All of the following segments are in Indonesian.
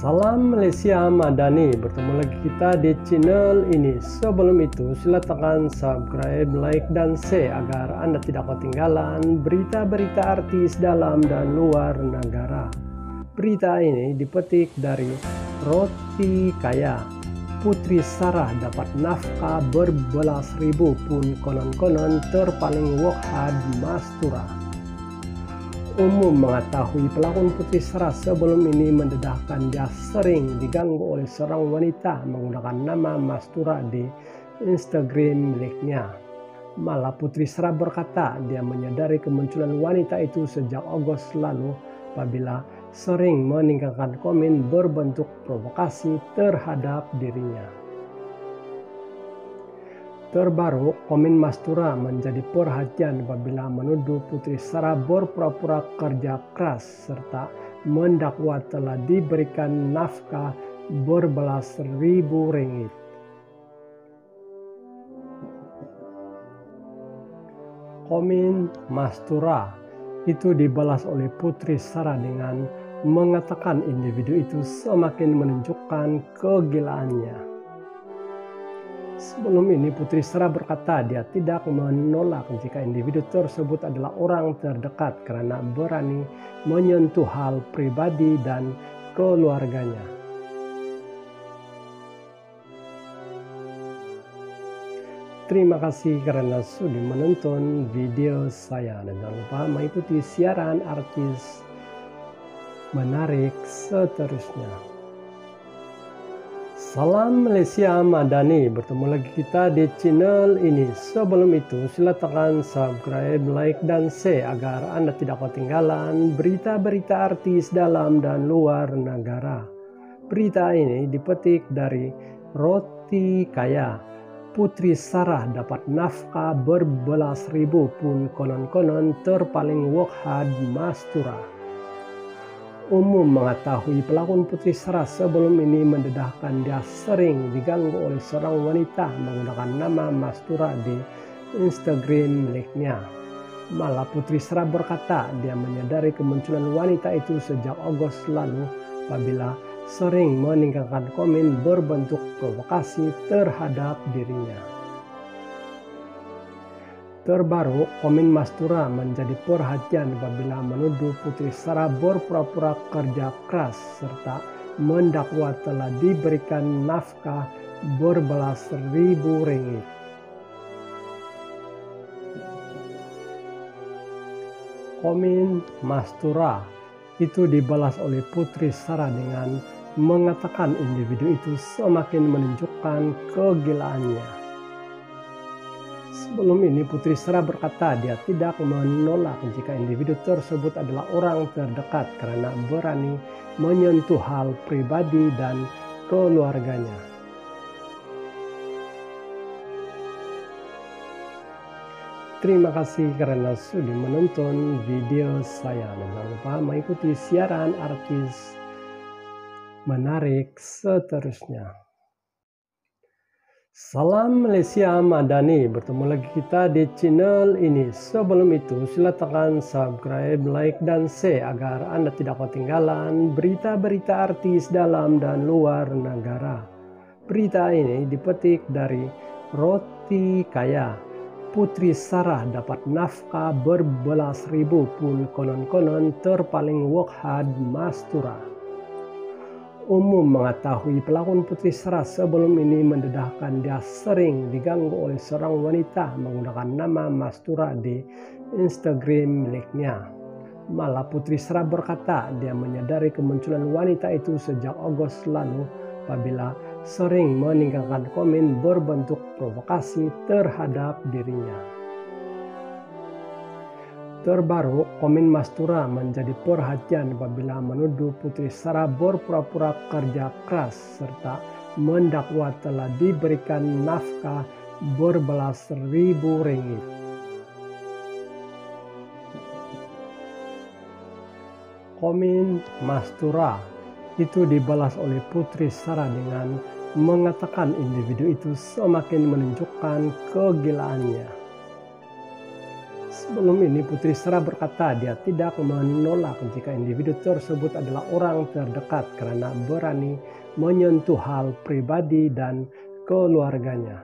Salam Malaysia Madani, bertemu lagi kita di channel ini. Sebelum itu silakan subscribe, like, dan share agar Anda tidak ketinggalan berita-berita artis dalam dan luar negara. Berita ini dipetik dari Roti Kaya. Putri Sarah dapat nafkah berbelas ribu pun konon-konon terpaling wokhad Mastura. Umum mengetahui pelakon Putri Sarah sebelum ini mendedahkan dia sering diganggu oleh seorang wanita menggunakan nama Mastura di Instagram miliknya. Malah Putri Sarah berkata dia menyadari kemunculan wanita itu sejak Agustus lalu apabila sering meninggalkan komen berbentuk provokasi terhadap dirinya. Terbaru, komen Mastura menjadi perhatian apabila menuduh Putri Sarah berpura-pura kerja keras serta mendakwa telah diberikan nafkah berbelas ribu ringgit. Komen Mastura itu dibalas oleh Putri Sarah dengan mengatakan individu itu semakin menunjukkan kegilaannya. Sebelum ini Putri Sarah berkata dia tidak menolak jika individu tersebut adalah orang terdekat karena berani menyentuh hal pribadi dan keluarganya. Terima kasih karena sudah menonton video saya dan jangan lupa mengikuti siaran artis menarik seterusnya. Salam Malaysia Madani, bertemu lagi kita di channel ini. Sebelum itu silakan subscribe, like, dan share agar Anda tidak ketinggalan berita-berita artis dalam dan luar negara. Berita ini dipetik dari Roti Kaya. Putri Sarah dapat nafkah berbelas ribu pun konon-konon terpaling wokhad Mastura. Umum mengetahui pelakon Putri Sarah sebelum ini mendedahkan dia sering diganggu oleh seorang wanita menggunakan nama Mastura di Instagram miliknya. Malah Putri Sarah berkata dia menyadari kemunculan wanita itu sejak Agustus lalu apabila sering meninggalkan komen berbentuk provokasi terhadap dirinya. Terbaru, komen Mastura menjadi perhatian apabila menuduh Putri Sarah berpura-pura kerja keras serta mendakwa telah diberikan nafkah berbelas ribu ringgit. Komen Mastura itu dibalas oleh Putri Sarah dengan mengatakan individu itu semakin menunjukkan kegilaannya. Sebelum ini Putri Sarah berkata dia tidak menolak jika individu tersebut adalah orang terdekat karena berani menyentuh hal pribadi dan keluarganya. Terima kasih karena sudah menonton video saya dan jangan lupa mengikuti siaran artis menarik seterusnya. Salam Malaysia Madani, bertemu lagi kita di channel ini. Sebelum itu silakan subscribe, like, dan share agar Anda tidak ketinggalan berita-berita artis dalam dan luar negara. Berita ini dipetik dari Roti Kaya. Putri Sarah dapat nafkah berbelas ribu pun konon-konon terpaling wokhad Mastura. Umum mengetahui pelakon Putri Sarah sebelum ini mendedahkan dia sering diganggu oleh seorang wanita menggunakan nama Mastura di Instagram miliknya. Malah Putri Sarah berkata dia menyadari kemunculan wanita itu sejak Agustus lalu apabila sering meninggalkan komen berbentuk provokasi terhadap dirinya. Terbaru, komen Mastura menjadi perhatian apabila menuduh Putri Sarah berpura-pura kerja keras serta mendakwa telah diberikan nafkah berbelas ribu ringgit. Komen Mastura itu dibalas oleh Putri Sarah dengan mengatakan individu itu semakin menunjukkan kegilaannya. Sebelum ini Putri Sarah berkata dia tidak menolak jika individu tersebut adalah orang terdekat karena berani menyentuh hal pribadi dan keluarganya.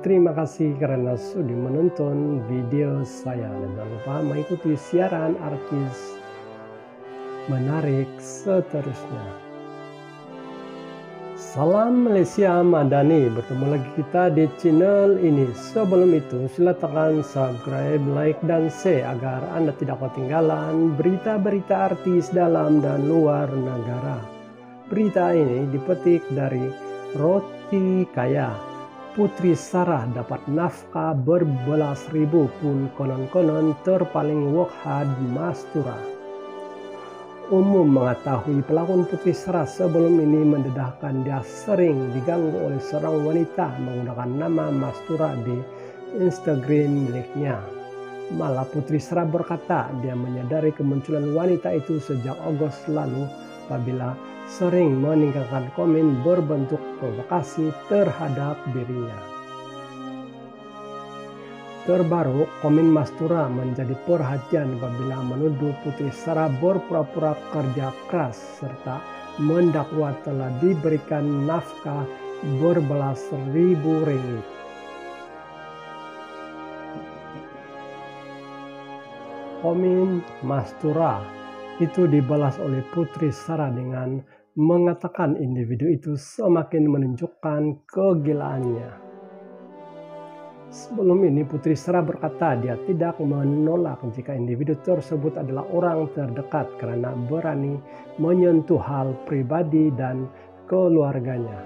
Terima kasih karena sudah menonton video saya dan jangan lupa mengikuti siaran artis menarik seterusnya. Salam Malaysia Madani, bertemu lagi kita di channel ini. Sebelum itu silakan subscribe, like, dan share agar Anda tidak ketinggalan berita-berita artis dalam dan luar negara. Berita ini dipetik dari Roti Kaya. Putri Sarah dapat nafkah berbelas ribu pun konon-konon terpaling wokhad Mastura. Umum mengetahui pelakon Putri Sarah sebelum ini mendedahkan dia sering diganggu oleh seorang wanita menggunakan nama Mastura di Instagram miliknya. Malah Putri Sarah berkata dia menyadari kemunculan wanita itu sejak Agustus lalu apabila sering meninggalkan komen berbentuk provokasi terhadap dirinya. Terbaru, komen Mastura menjadi perhatian apabila menuduh Putri Sarah berpura-pura kerja keras serta mendakwa telah diberikan nafkah berbelas ribu ringgit. Komen Mastura itu dibalas oleh Putri Sarah dengan mengatakan individu itu semakin menunjukkan kegilaannya. Sebelum ini Putri Sarah berkata dia tidak menolak jika individu tersebut adalah orang terdekat karena berani menyentuh hal pribadi dan keluarganya.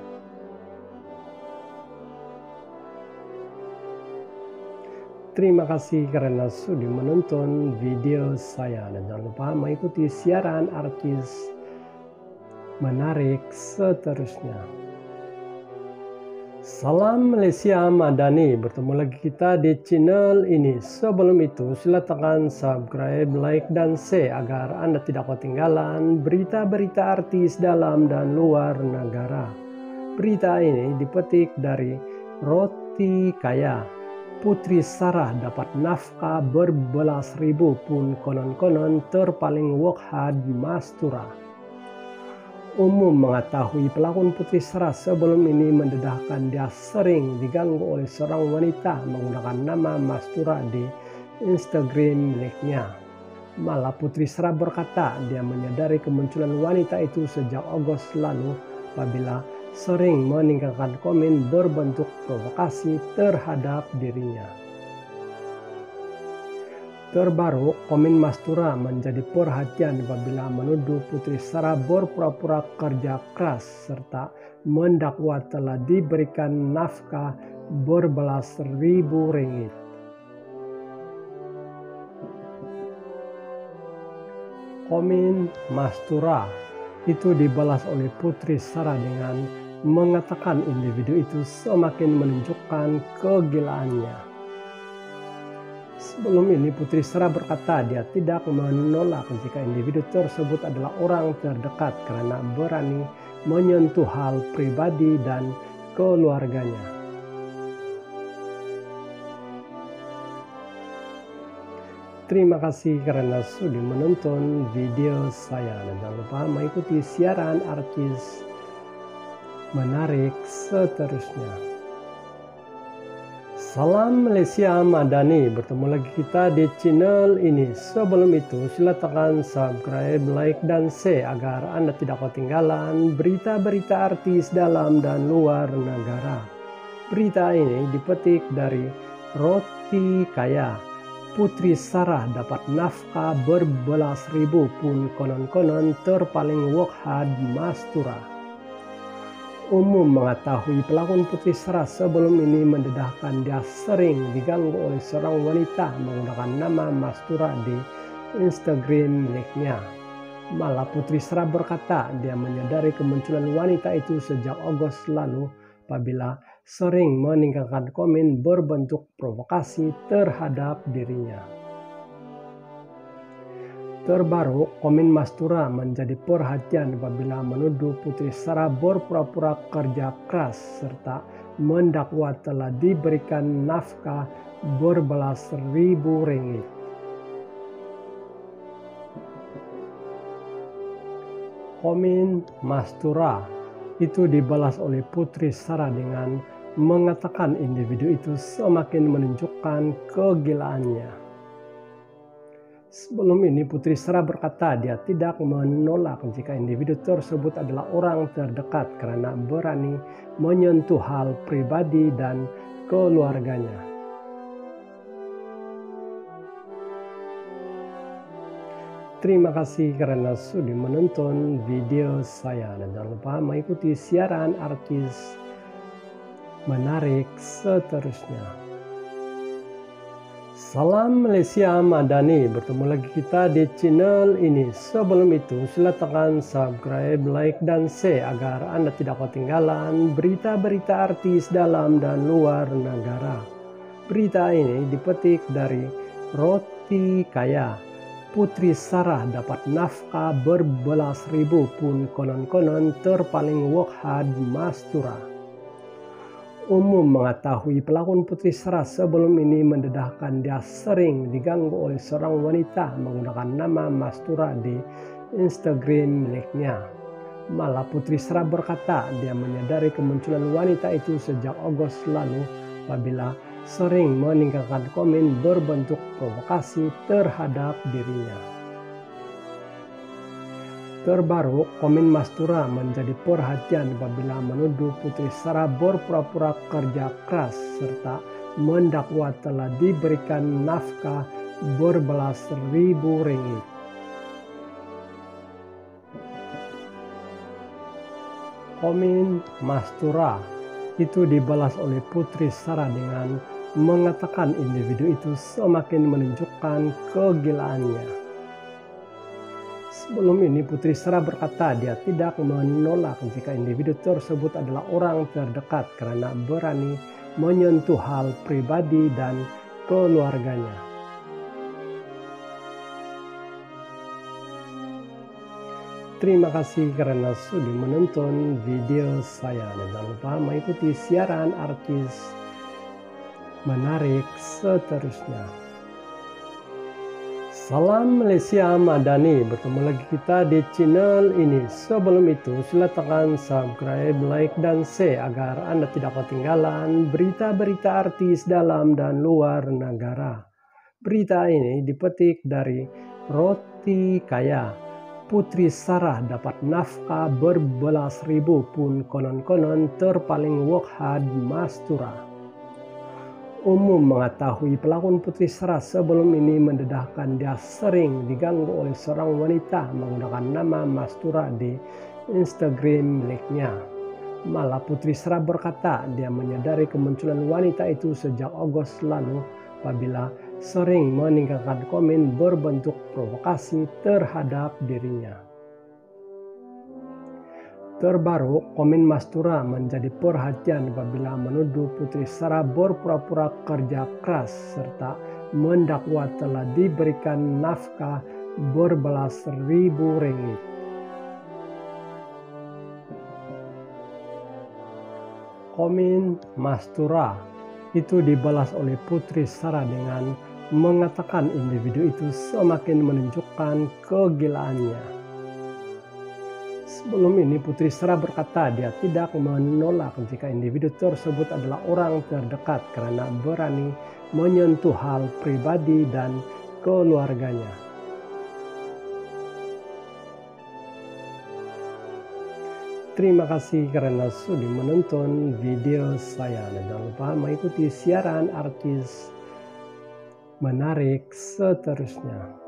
Terima kasih karena sudah menonton video saya dan jangan lupa mengikuti siaran artis menarik seterusnya. Salam Malaysia Madani, bertemu lagi kita di channel ini. Sebelum itu silakan subscribe, like, dan share agar Anda tidak ketinggalan berita-berita artis dalam dan luar negara. Berita ini dipetik dari Roti Kaya. Putri Sarah dapat nafkah berbelas ribu pun konon-konon terpaling wokhad Mastura. Umum mengetahui pelakon Putri Sarah sebelum ini mendedahkan dia sering diganggu oleh seorang wanita menggunakan nama Mastura di Instagram miliknya. Malah Putri Sarah berkata dia menyadari kemunculan wanita itu sejak Agustus lalu apabila sering meninggalkan komen berbentuk provokasi terhadap dirinya. Terbaru, komen Mastura menjadi perhatian apabila menuduh Putri Sarah berpura-pura kerja keras serta mendakwa telah diberikan nafkah berbelas ribu ringgit. Komen Mastura itu dibalas oleh Putri Sarah dengan mengatakan individu itu semakin menunjukkan kegilaannya. Sebelum ini Putri Sarah berkata dia tidak menolak jika individu tersebut adalah orang terdekat karena berani menyentuh hal pribadi dan keluarganya. Terima kasih karena sudah menonton video saya dan jangan lupa mengikuti siaran artis menarik seterusnya. Salam Malaysia Madani, bertemu lagi kita di channel ini. Sebelum itu silakan subscribe, like, dan share agar Anda tidak ketinggalan berita-berita artis dalam dan luar negara. Berita ini dipetik dari Roti Kaya. Putri Sarah dapat nafkah berbelas ribu pun konon-konon terpaling wokhad Mastura. Umum mengetahui pelakon Putri Sarah sebelum ini mendedahkan dia sering diganggu oleh seorang wanita menggunakan nama Mastura di Instagram miliknya. Malah Putri Sarah berkata dia menyadari kemunculan wanita itu sejak Agustus lalu apabila sering meninggalkan komen berbentuk provokasi terhadap dirinya. Terbaru, komen Mastura menjadi perhatian apabila menuduh Putri Sarah berpura-pura kerja keras serta mendakwa telah diberikan nafkah berbelas ribu ringgit. Komen Mastura itu dibalas oleh Putri Sarah dengan mengatakan individu itu semakin menunjukkan kegilaannya. Sebelum ini Putri Sarah berkata dia tidak menolak jika individu tersebut adalah orang terdekat karena berani menyentuh hal pribadi dan keluarganya. Terima kasih karena sudah menonton video saya dan jangan lupa mengikuti siaran artis menarik seterusnya. Salam Malaysia Madani, bertemu lagi kita di channel ini. Sebelum itu silakan subscribe, like, dan share agar Anda tidak ketinggalan berita-berita artis dalam dan luar negara. Berita ini dipetik dari Roti Kaya. Putri Sarah dapat nafkah berbelas ribu pun konon-konon terpaling Wokhad Mastura. Umum mengetahui pelakon Putri Sarah sebelum ini mendedahkan dia sering diganggu oleh seorang wanita menggunakan nama Mastura di Instagram miliknya. Malah Putri Sarah berkata dia menyadari kemunculan wanita itu sejak Agustus lalu apabila sering meninggalkan komen berbentuk provokasi terhadap dirinya. Terbaru, komen Mastura menjadi perhatian apabila menuduh Putri Sarah berpura-pura kerja keras serta mendakwa telah diberikan nafkah berbelas ribu ringgit. Komen Mastura itu dibalas oleh Putri Sarah dengan mengatakan individu itu semakin menunjukkan kegilaannya. Sebelum ini Putri Sarah berkata dia tidak menolak jika individu tersebut adalah orang terdekat karena berani menyentuh hal pribadi dan keluarganya. Terima kasih karena sudah menonton video saya dan jangan lupa mengikuti siaran artis menarik seterusnya. Salam Malaysia Madani, bertemu lagi kita di channel ini. Sebelum itu silakan subscribe, like, dan share agar Anda tidak ketinggalan berita-berita artis dalam dan luar negara. Berita ini dipetik dari Roti Kaya. Putri Sarah dapat nafkah berbelas ribu pun konon-konon terpaling Wokhad Mastura. Umum mengetahui pelakon Putri Sarah sebelum ini mendedahkan dia sering diganggu oleh seorang wanita menggunakan nama Mastura di Instagram miliknya. Malah Putri Sarah berkata dia menyadari kemunculan wanita itu sejak Agustus lalu apabila sering meninggalkan komen berbentuk provokasi terhadap dirinya. Terbaru, komen Mastura menjadi perhatian apabila menuduh Putri Sarah berpura-pura kerja keras serta mendakwa telah diberikan nafkah berbelas ribu ringgit. Komen Mastura itu dibalas oleh Putri Sarah dengan mengatakan individu itu semakin menunjukkan kegilaannya. Sebelum ini Putri Sarah berkata dia tidak menolak jika individu tersebut adalah orang terdekat karena berani menyentuh hal pribadi dan keluarganya. Terima kasih karena sudah menonton video saya dan jangan lupa mengikuti siaran artis menarik seterusnya.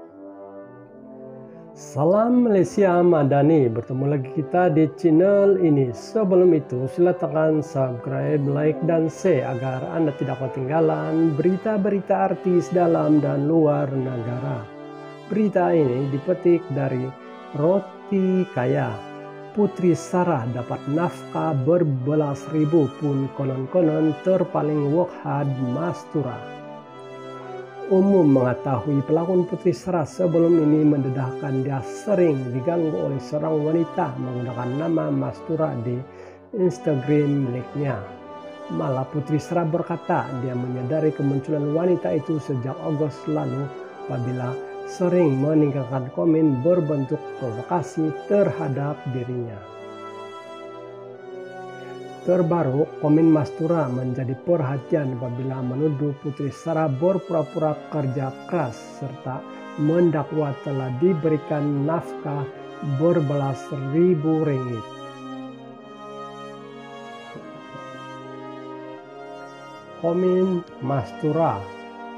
Salam Malaysia Madani, bertemu lagi kita di channel ini. Sebelum itu silakan subscribe, like, dan share agar Anda tidak ketinggalan berita-berita artis dalam dan luar negara. Berita ini dipetik dari Roti Kaya. Putri Sarah dapat nafkah berbelas ribu pun konon-konon terpaling Wokhad Mastura. Umum mengetahui pelakon Putri Sarah sebelum ini mendedahkan dia sering diganggu oleh seorang wanita menggunakan nama Mastura di Instagram miliknya. Malah Putri Sara berkata dia menyadari kemunculan wanita itu sejak Agustus lalu apabila sering meninggalkan komen berbentuk provokasi terhadap dirinya. Terbaru, komen Mastura menjadi perhatian apabila menuduh Putri Sara berpura-pura kerja keras serta mendakwa telah diberikan nafkah berbelas ribu ringgit. Komen Mastura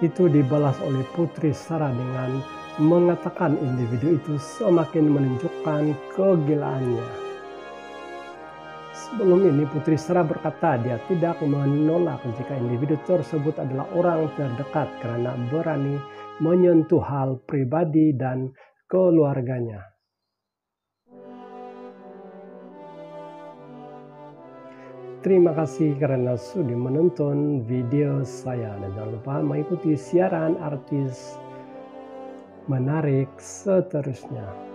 itu dibalas oleh Putri Sara dengan mengatakan individu itu semakin menunjukkan kegilaannya. Sebelum ini Putri Sara berkata dia tidak menolak jika individu tersebut adalah orang terdekat karena berani menyentuh hal pribadi dan keluarganya. Terima kasih karena sudah menonton video saya dan jangan lupa mengikuti siaran artis menarik seterusnya.